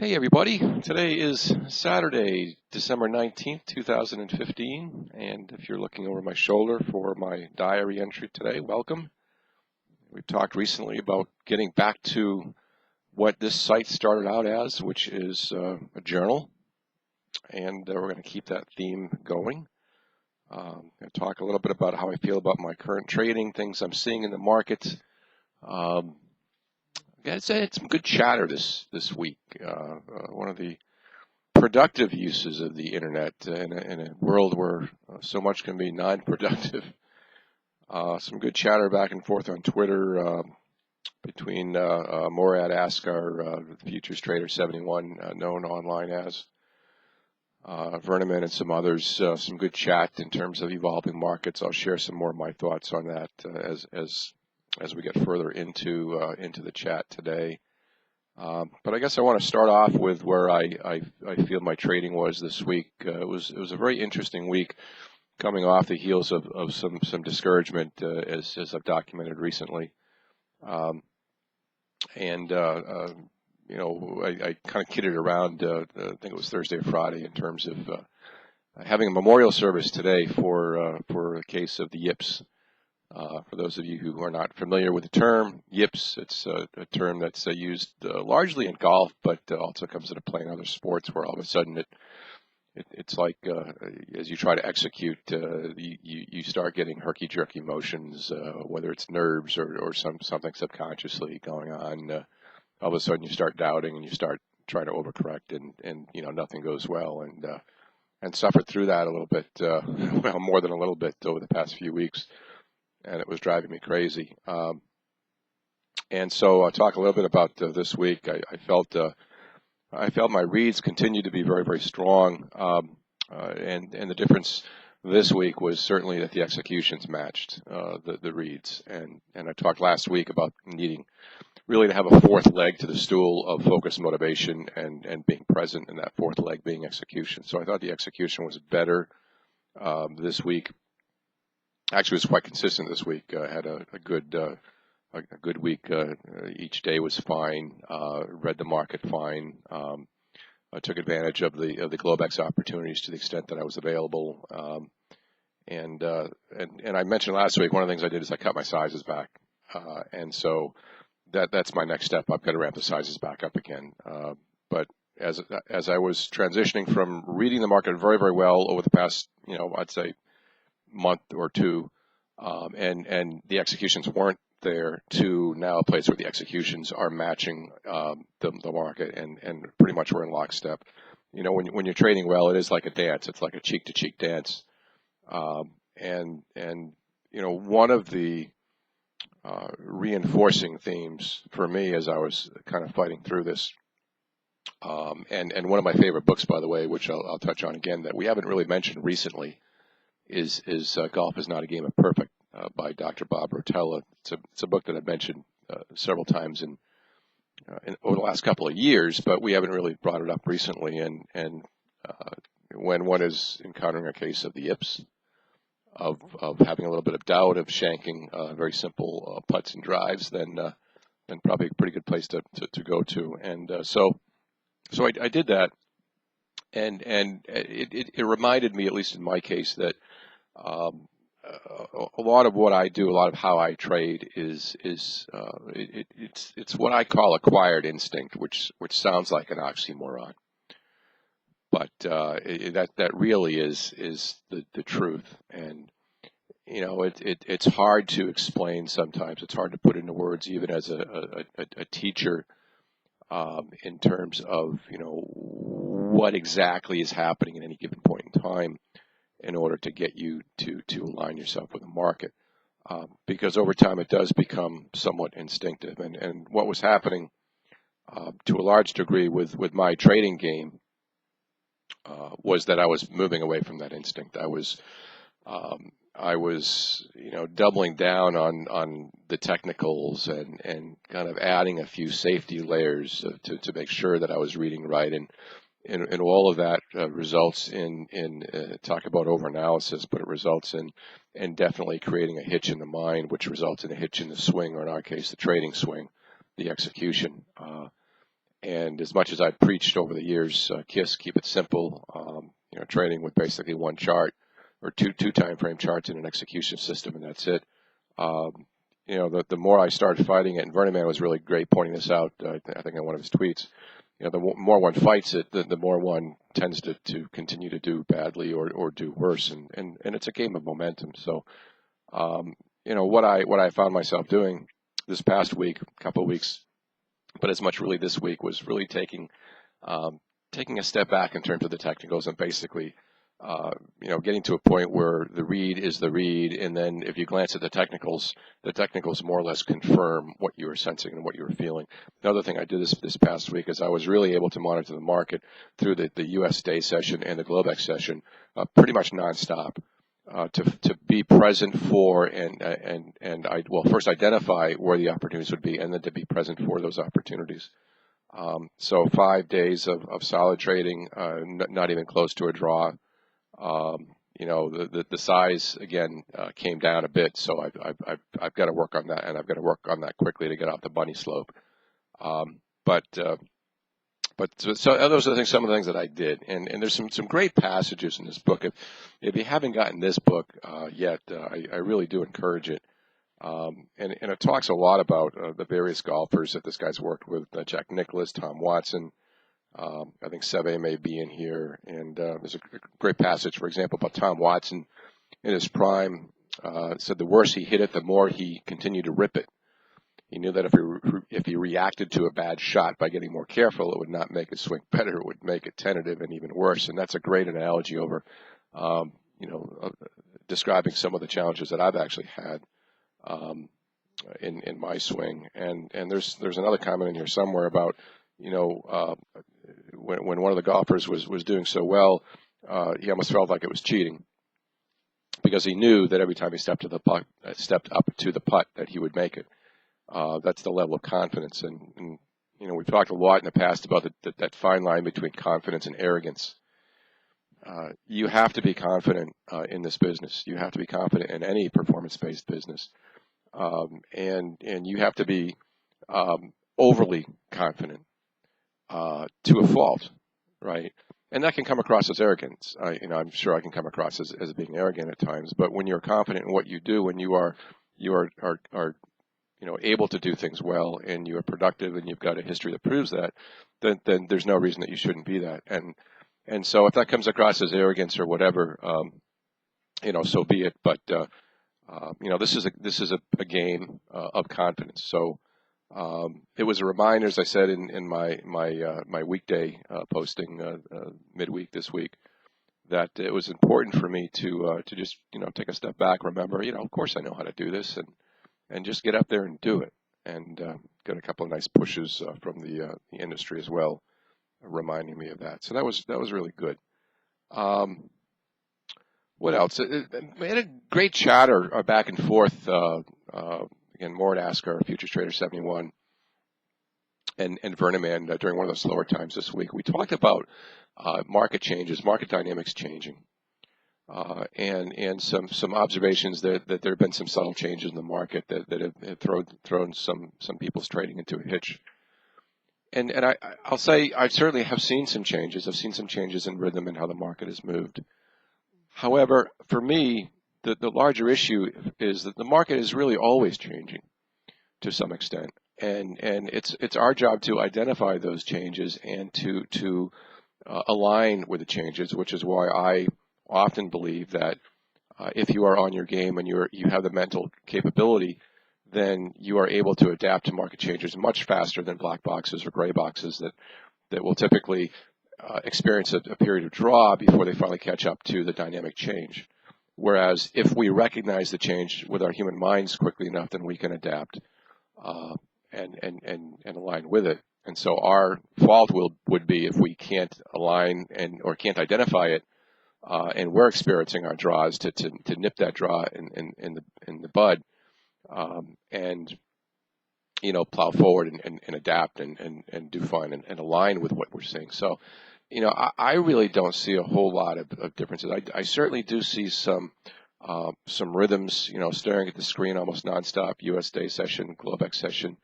Hey everybody, today is Saturday, December 19th, 2015, and if you're looking over my shoulder for my diary entry today, welcome. We've talked recently about getting back to what this site started out as, which is a journal, and we're going to keep that theme going. I'll talk a little bit about how I feel about my current trading, things I'm seeing in the market. I'd say it's some good chatter this week. One of the productive uses of the internet in a world where so much can be non-productive. Some good chatter back and forth on Twitter between Morad Askar, futures trader 71, known online as Verneman, and some others. Some good chat in terms of evolving markets. I'll share some more of my thoughts on that as we get further into the chat today. But I guess I want to start off with where I feel my trading was this week. It was a very interesting week, coming off the heels of some discouragement as I've documented recently. I kind of kidded around. I think it was Thursday or Friday in terms of having a memorial service today for a case of the yips. For those of you who are not familiar with the term, yips, it's a term that's used largely in golf, but also comes into play in other sports where all of a sudden it's like as you try to execute, you start getting herky-jerky motions, whether it's nerves or something subconsciously going on. All of a sudden you start doubting and you start trying to overcorrect and nothing goes well, and suffered through that a little bit, well, more than a little bit over the past few weeks. And it was driving me crazy. And so I'll talk a little bit about this week. I felt my reads continued to be very, very strong. And the difference this week was certainly that the executions matched the reads. And I talked last week about needing really to have a fourth leg to the stool of focus, motivation, and being present, in that fourth leg being execution. So I thought the execution was better this week. Actually, it was quite consistent this week. I had a good week. Each day was fine. Read the market fine. I took advantage of the Globex opportunities to the extent that I was available. And I mentioned last week, one of the things I did is I cut my sizes back. And so that's my next step. I've got to ramp the sizes back up again. But as I was transitioning from reading the market very, very well over the past, I'd say month or two, and the executions weren't there, to now a place where the executions are matching the market, and pretty much we're in lockstep. When you're trading well, it is like a dance. It's like a cheek-to-cheek dance. And one of the reinforcing themes for me as I was kind of fighting through this, and one of my favorite books, by the way, which I'll touch on again, that we haven't really mentioned recently, is Golf is Not a Game of Perfect by Dr. Bob Rotella. It's a book that I've mentioned several times in over the last couple of years, but we haven't really brought it up recently. And when one is encountering a case of the yips, of having a little bit of doubt, of shanking very simple putts and drives, then probably a pretty good place to go to. And so I did that, and it reminded me, at least in my case, that a lot of what I do, a lot of how I trade is it's what I call acquired instinct, which sounds like an oxymoron, but that really is the truth. And it's hard to explain sometimes. It's hard to put into words, even as a teacher, in terms of what exactly is happening at any given point in time, in order to get you to align yourself with the market, because over time it does become somewhat instinctive. And what was happening to a large degree with my trading game was that I was moving away from that instinct. I was doubling down on the technicals and kind of adding a few safety layers to make sure that I was reading right. And all of that results in talk about overanalysis, but it results in definitely creating a hitch in the mind, which results in a hitch in the swing, or in our case, the trading swing, the execution. And as much as I've preached over the years, KISS, keep it simple, trading with basically one chart or two time frame charts in an execution system, and that's it. Um, the more I started fighting it, and Vernon Man was really great pointing this out, I think in one of his tweets, the more one fights it, the more one tends to continue to do badly or do worse, and it's a game of momentum. So, what I found myself doing this past week, couple of weeks, but as much really this week, was really taking a step back in terms of the technicals and basically, getting to a point where the read is the read, and then if you glance at the technicals more or less confirm what you were sensing and what you were feeling. Another thing I did this past week is I was really able to monitor the market through the US day session and the Globex session pretty much nonstop. To be present for and first identify where the opportunities would be, and then to be present for those opportunities. So 5 days of solid trading, not even close to a draw. The size again came down a bit, so I've got to work on that, and I've got to work on that quickly to get off the bunny slope. So those are some of the things that I did, and there's some great passages in this book. If you haven't gotten this book yet, I really do encourage it. And it talks a lot about the various golfers that this guy's worked with, Jack Nicklaus, Tom Watson. I think Seve may be in here, and there's a great passage, for example, about Tom Watson in his prime. Said the worse he hit it, the more he continued to rip it. He knew that if he reacted to a bad shot by getting more careful, it would not make it swing better. It would make it tentative and even worse. And that's a great analogy over, describing some of the challenges that I've actually had in my swing. And there's another comment in here somewhere about, when one of the golfers was doing so well, he almost felt like it was cheating, because he knew that every time he stepped up to the putt that he would make it. That's the level of confidence, and we've talked a lot in the past about that fine line between confidence and arrogance. You have to be confident in this business. You have to be confident in any performance-based business, and you have to be overly confident to a fault, right? And that can come across as arrogance. I'm sure I can come across as being arrogant at times. But when you're confident in what you do, when you are able to do things well, and you are productive, and you've got a history that proves that, then there's no reason that you shouldn't be that. And so if that comes across as arrogance or whatever, so be it. But this is a game of confidence. So it was a reminder, as I said in my weekday posting midweek this week, that it was important for me to just take a step back, remember, of course I know how to do this, and just get up there and do it. And got a couple of nice pushes from the industry as well, reminding me of that. So that was really good. What else? We had a great chatter back and forth. Again, Mort Asker, Futures Trader 71, and Vernon Man during one of those slower times this week. We talked about market changes, market dynamics changing. And some observations that there have been some subtle changes in the market that have thrown some people's trading into a hitch. And I'll say I certainly have seen some changes. I've seen some changes in rhythm and how the market has moved. However, for me, the larger issue is that the market is really always changing to some extent, and it's our job to identify those changes and to align with the changes, which is why I often believe that if you are on your game and you have the mental capability, then you are able to adapt to market changes much faster than black boxes or gray boxes that will typically experience a period of draw before they finally catch up to the dynamic change. Whereas if we recognize the change with our human minds quickly enough, then we can adapt and align with it. And so our fault would be if we can't align or can't identify it, and we're experiencing our draws to nip that draw in the bud, and plow forward and adapt and do fine and align with what we're seeing. So I really don't see a whole lot of differences. I certainly do see some rhythms, staring at the screen almost nonstop, US day session, Globex session,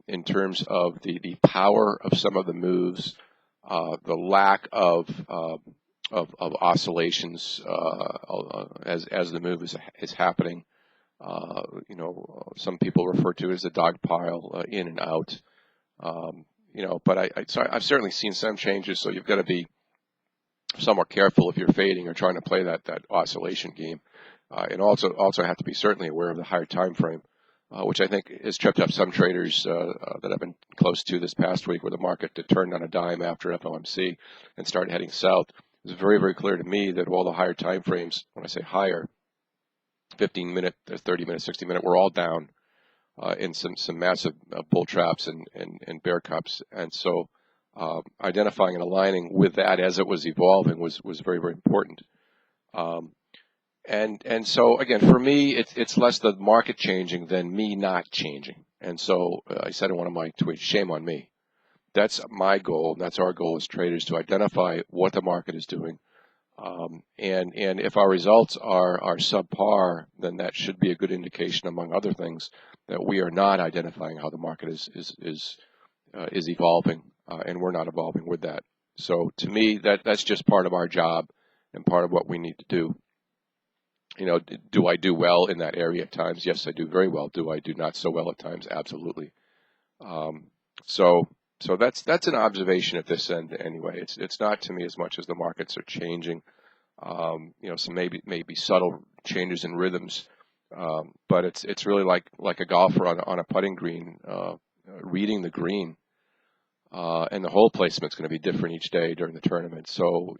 in terms of the power of some of the moves, the lack of oscillations as the move is happening. Some people refer to it as a dog pile, in and out. But so I've certainly seen some changes. So you've got to be somewhat careful if you're fading or trying to play that oscillation game, and also have to be certainly aware of the higher time frame, which I think has tripped up some traders that I've been close to this past week, where the market turned on a dime after FOMC and started heading south. It was very, very clear to me that all the higher time frames, when I say higher, 15-minute, 30-minute, 60-minute, were all down in some massive bull traps and bear cups. And so identifying and aligning with that as it was evolving was very, very important. And so again, for me, it's less the market changing than me not changing. And so I said in one of my tweets, shame on me. That's my goal, and that's our goal as traders, to identify what the market is doing. And if our results are subpar, then that should be a good indication, among other things, that we are not identifying how the market is evolving, and we're not evolving with that. So to me, that's just part of our job and part of what we need to do. Do I do well in that area at times? Yes, I do very well. Do I do not so well at times? Absolutely. So that's an observation at this end anyway. It's not to me as much as the markets are changing. Some maybe subtle changes in rhythms, but it's really like a golfer on a putting green, reading the green, and the hole placement's going to be different each day during the tournament. So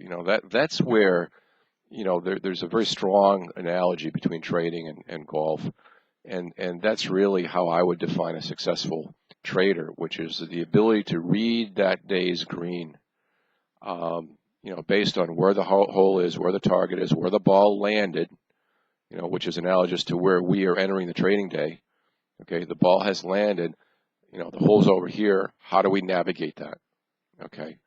that's where there's a very strong analogy between trading and golf, and that's really how I would define a successful trader, which is the ability to read that day's green. Based on where the hole is, where the target is, where the ball landed, which is analogous to where we are entering the trading day. Okay, the ball has landed, the hole's over here. How do we navigate that? Okay,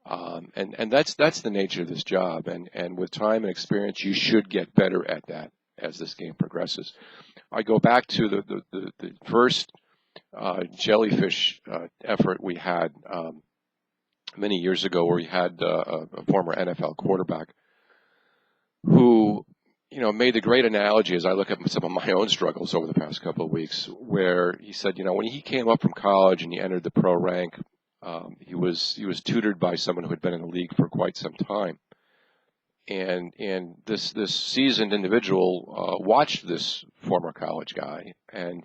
and that's the nature of this job. And with time and experience, you should get better at that as this game progresses. I go back to the first jellyfish effort we had many years ago, where we had a former NFL quarterback who, made the great analogy, as I look at some of my own struggles over the past couple of weeks, where he said, when he came up from college and he entered the pro rank, he was tutored by someone who had been in the league for quite some time. And this seasoned individual watched this former college guy and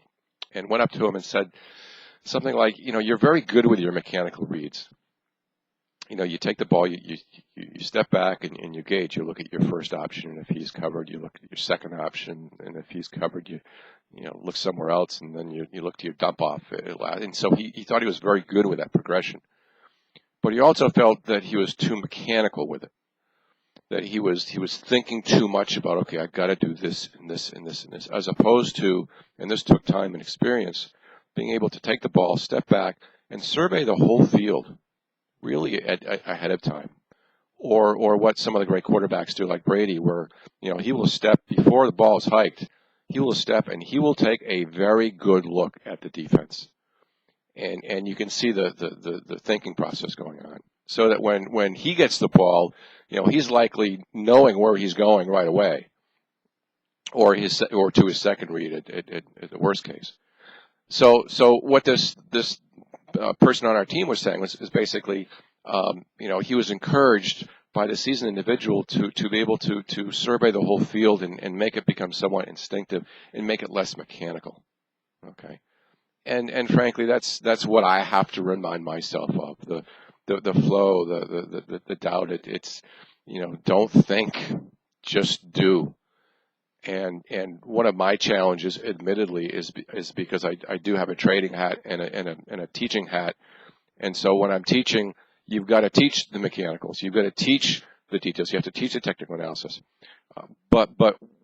went up to him and said something like, you're very good with your mechanical reads. You take the ball, you step back and you gauge. You look at your first option, and if he's covered, you look at your second option, and if he's covered, you look somewhere else, and then you look to your dump off. And so he thought he was very good with that progression, but he also felt that he was too mechanical with it. That he was thinking too much about, okay, I've got to do this and this and this and this, as opposed to, and this took time and experience, being able to take the ball, step back, and survey the whole field really ahead of time. Or what some of the great quarterbacks do, like Brady, where he will step before the ball is hiked. He will step and he will take a very good look at the defense, and you can see the thinking process going on, so that when he gets the ball, he's likely knowing where he's going right away, or to his second read at the worst case. So what this person on our team was saying is basically, he was encouraged by the seasoned individual to be able to survey the whole field and make it become somewhat instinctive and make it less mechanical. Okay, and frankly, that's what I have to remind myself of, the flow, the doubt. It's don't think, just do. And one of my challenges, admittedly, is because I do have a trading hat and a teaching hat, and so when I'm teaching, you've got to teach the mechanicals, you've got to teach the details, you have to teach the technical analysis. But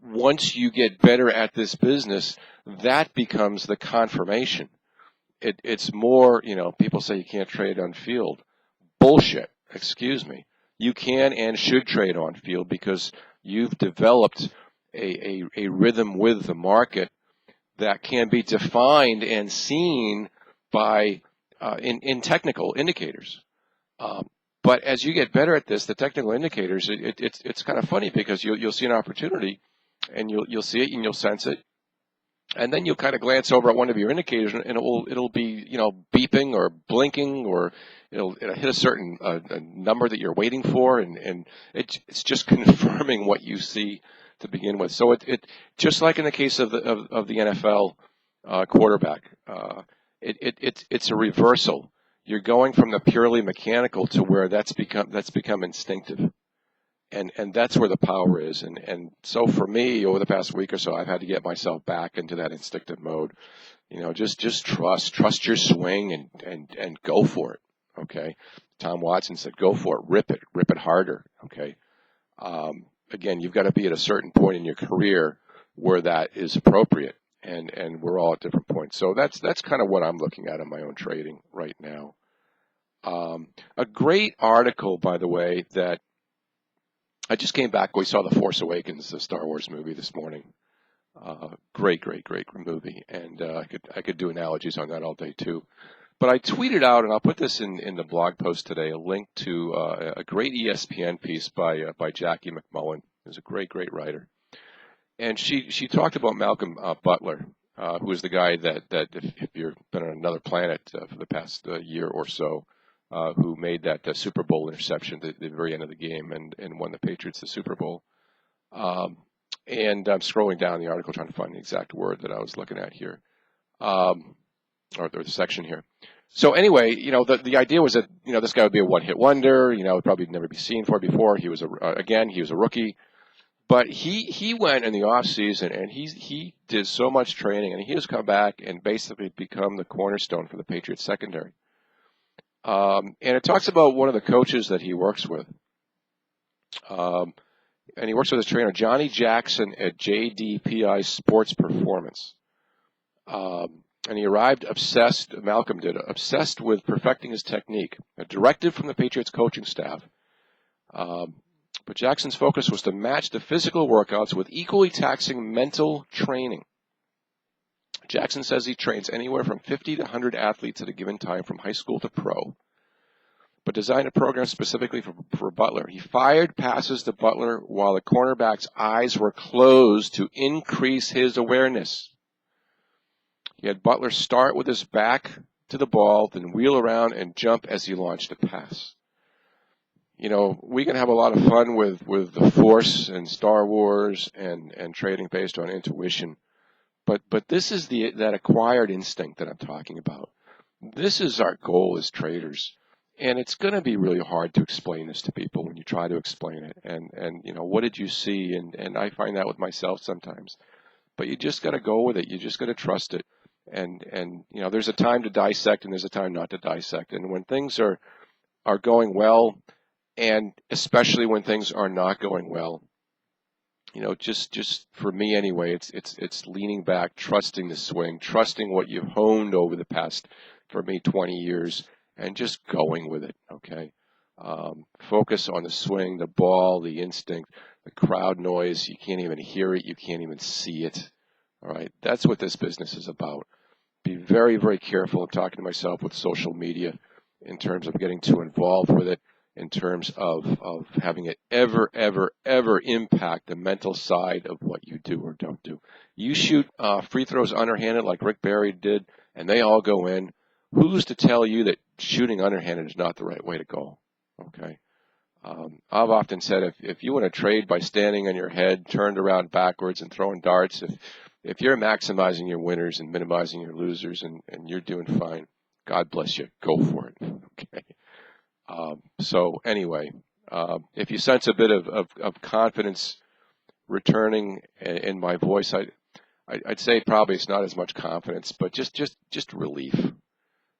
once you get better at this business, that becomes the confirmation. It's more, people say you can't trade on field. Bullshit. Excuse me. You can and should trade on field, because you've developed a rhythm with the market that can be defined and seen by in technical indicators. But as you get better at this, the technical indicators, it's kind of funny because you'll see an opportunity, and you'll see it and you'll sense it, and then you'll kind of glance over at one of your indicators, and it'll be beeping or blinking, or it'll hit a certain a number that you're waiting for, and it's just confirming what you see to begin with. So it just like in the case of the NFL quarterback, it's a reversal. You're going from the purely mechanical to where that's become instinctive. And that's where the power is. And so for me, over the past week or so, I've had to get myself back into that instinctive mode. Just trust your swing and go for it. Okay. Tom Watson said, go for it, rip it harder. Okay. Again, you've got to be at a certain point in your career where that is appropriate. And we're all at different points. So that's kind of what I'm looking at in my own trading right now. A great article, by the way, that I just came back. We saw The Force Awakens, the Star Wars movie, this morning. Great movie, and I could do analogies on that all day too. But I tweeted out, and I'll put this in the blog post today, a link to a great ESPN piece by Jackie McMullen, who's a great writer, and she talked about Malcolm Butler, who is the guy that if you've been on another planet for the past year or so, who made that Super Bowl interception at the very end of the game and won the Patriots the Super Bowl. And I'm scrolling down the article trying to find the exact word that I was looking at here, or the section here. So anyway, the idea was that this guy would be a one-hit wonder. Would probably never be seen before. He was a rookie, but he went in the off season and he did so much training, and he has come back and basically become the cornerstone for the Patriots secondary. And it talks about one of the coaches that he works with. And he works with his trainer, Johnny Jackson, at JDPI Sports Performance. And he arrived Malcolm did, obsessed with perfecting his technique, a directive from the Patriots coaching staff. But Jackson's focus was to match the physical workouts with equally taxing mental training. Jackson says he trains anywhere from 50 to 100 athletes at a given time from high school to pro, but designed a program specifically for Butler. He fired passes to Butler while the cornerback's eyes were closed to increase his awareness. He had Butler start with his back to the ball, then wheel around and jump as he launched a pass. We can have a lot of fun with the Force and Star Wars and trading based on intuition. But this is that acquired instinct that I'm talking about. This is our goal as traders. And it's going to be really hard to explain this to people when you try to explain it. And what did you see? And I find that with myself sometimes. But you just got to go with it. You just got to trust it. And there's a time to dissect and there's a time not to dissect. And when things are going well, and especially when things are not going well, just for me anyway, it's leaning back, trusting the swing, trusting what you've honed over the past, for me, 20 years, and just going with it, okay? Focus on the swing, the ball, the instinct, the crowd noise. You can't even hear it. You can't even see it, all right? That's what this business is about. Be very, very careful. I'm talking to myself with social media in terms of getting too involved with it, in terms of having it ever impact the mental side of what you do or don't do. You shoot free throws underhanded like Rick Barry did, and they all go in. Who's to tell you that shooting underhanded is not the right way to go? Okay. I've often said if you want to trade by standing on your head, turned around backwards and throwing darts, if you're maximizing your winners and minimizing your losers and you're doing fine, God bless you. Go for it. Okay. So anyway, if you sense a bit of confidence returning in my voice, I'd say probably it's not as much confidence, but just relief.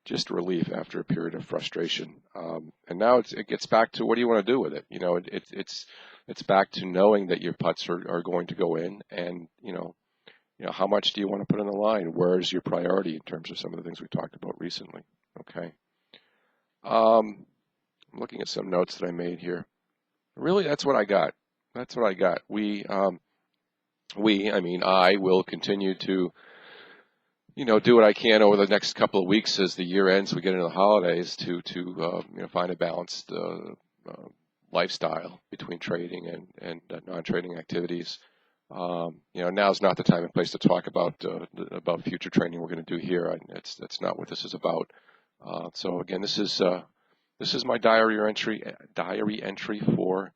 Just relief after a period of frustration. And now it gets back to what do you want to do with it? It's back to knowing that your putts are going to go in, and how much do you want to put on the line? Where is your priority in terms of some of the things we talked about recently? Okay. I'm looking at some notes that I made here. Really, that's what I got. That's what I got. I will continue to do what I can over the next couple of weeks as the year ends, we get into the holidays to find a balanced lifestyle between trading and non-trading activities. Now's not the time and place to talk about future training we're going to do here. That's not what this is about. So again, this is my diary entry for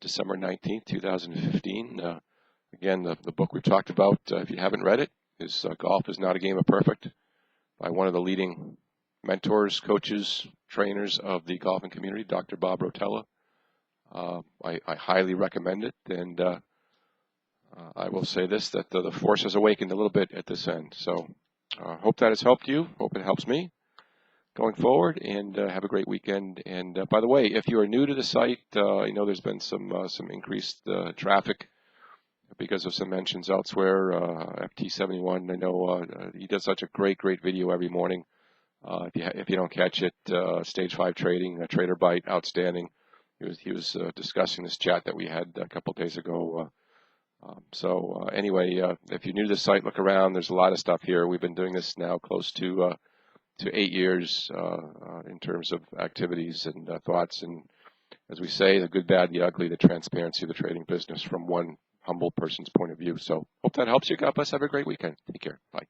December 19th, 2015. Again, the book we've talked about, if you haven't read it, is Golf is Not a Game of Perfect by one of the leading mentors, coaches, trainers of the golfing community, Dr. Bob Rotella. I highly recommend it, and I will say this, that the force has awakened a little bit at this end. So hope that has helped you. Hope it helps me going forward, and have a great weekend. And by the way, if you are new to the site, I know there's been some increased traffic because of some mentions elsewhere. FT71, I know he does such a great video every morning. If you don't catch it, Stage 5 Trading, Trader Bite, outstanding. He was discussing this chat that we had a couple of days ago. Anyway, if you're new to the site, look around. There's a lot of stuff here. We've been doing this now close to 8 years in terms of activities and thoughts, and as we say, the good, bad, the ugly, the transparency of the trading business from one humble person's point of view. So hope that helps you. God bless. Have a great weekend. Take care. Bye.